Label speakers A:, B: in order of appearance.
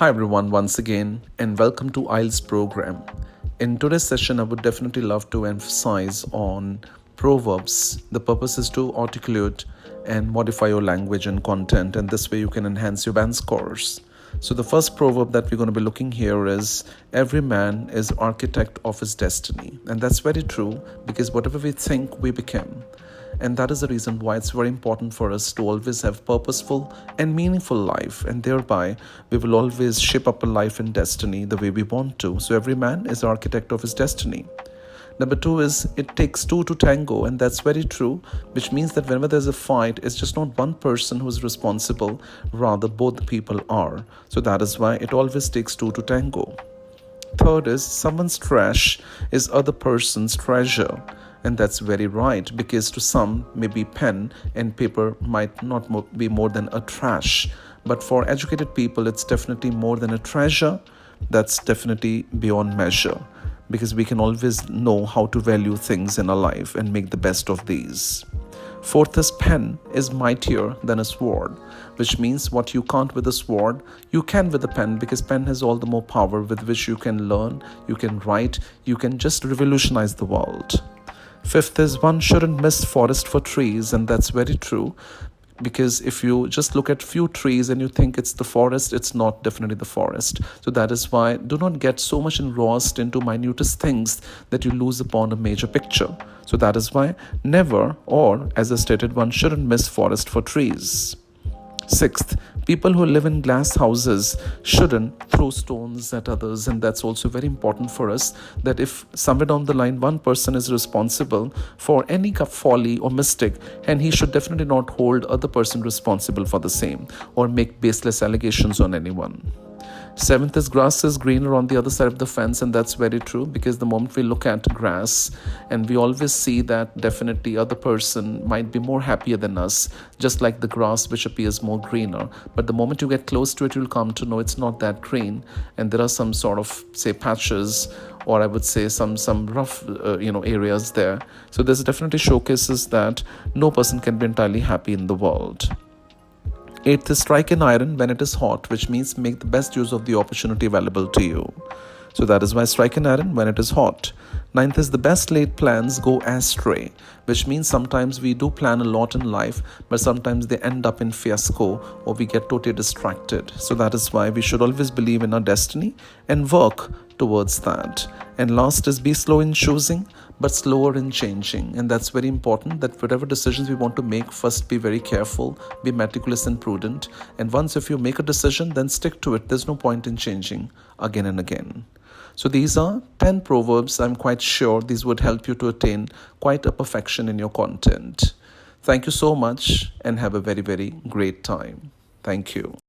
A: Hi everyone, once again, and welcome to IELTS program. In today's session, I would definitely love to emphasize on proverbs. The purpose is to articulate and modify your language and content, and this way you can enhance your band scores. So the first proverb that we're going to be looking here is every man is architect of his destiny. And that's very true because whatever we think, we become. And that is the reason why it's very important for us to always have purposeful and meaningful life, and thereby we will always shape up a life and destiny the way we want to. So every man is the architect of his destiny. Number two is it takes two to tango, and that's very true, which means that whenever there's a fight, it's just not one person who's responsible, rather both people are. So that is why it always takes two to tango. Third is someone's trash is other person's treasure. And that's very right, because to some maybe pen and paper might not be more than a trash, but for educated people it's definitely more than a treasure. That's definitely beyond measure, because we can always know how to value things in our life and make the best of these. Fourth is pen is mightier than a sword, which means what you can't with a sword, you can with a pen, because pen has all the more power with which you can learn, you can write, you can just revolutionize the world. Fifth is one shouldn't miss forest for trees, and that's very true, because if you just look at few trees and you think it's the forest, it's not definitely the forest. So that is why do not get so much engrossed into minutest things that you lose upon a major picture. So that is why never, or as I stated, one shouldn't miss forest for trees. Sixth, people who live in glass houses shouldn't throw stones at others, and that's also very important for us, that if somewhere down the line one person is responsible for any folly or mistake, and he should definitely not hold other person responsible for the same or make baseless allegations on anyone. Seventh is grass is greener on the other side of the fence, and that's very true, because the moment we look at grass and we always see that definitely other person might be more happier than us, just like the grass which appears more greener, but the moment you get close to it you'll come to know it's not that green, and there are some sort of say patches, or I would say some rough areas there. So this definitely showcases that no person can be entirely happy in the world. Eighth is strike an iron when it is hot, which means make the best use of the opportunity available to you. So that is why strike an iron when it is hot. Ninth is the best laid plans go astray, which means sometimes we do plan a lot in life, but sometimes they end up in fiasco or we get totally distracted. So that is why we should always believe in our destiny and work towards that. And last is be slow in choosing but slower in changing, and that's very important, that whatever decisions we want to make, first be very careful, be meticulous and prudent, and once if you make a decision, then stick to it. There's no point in changing again and again. So these are 10 proverbs. I'm quite sure these would help you to attain quite a perfection in your content. Thank you so much and have a very, very great time. Thank you.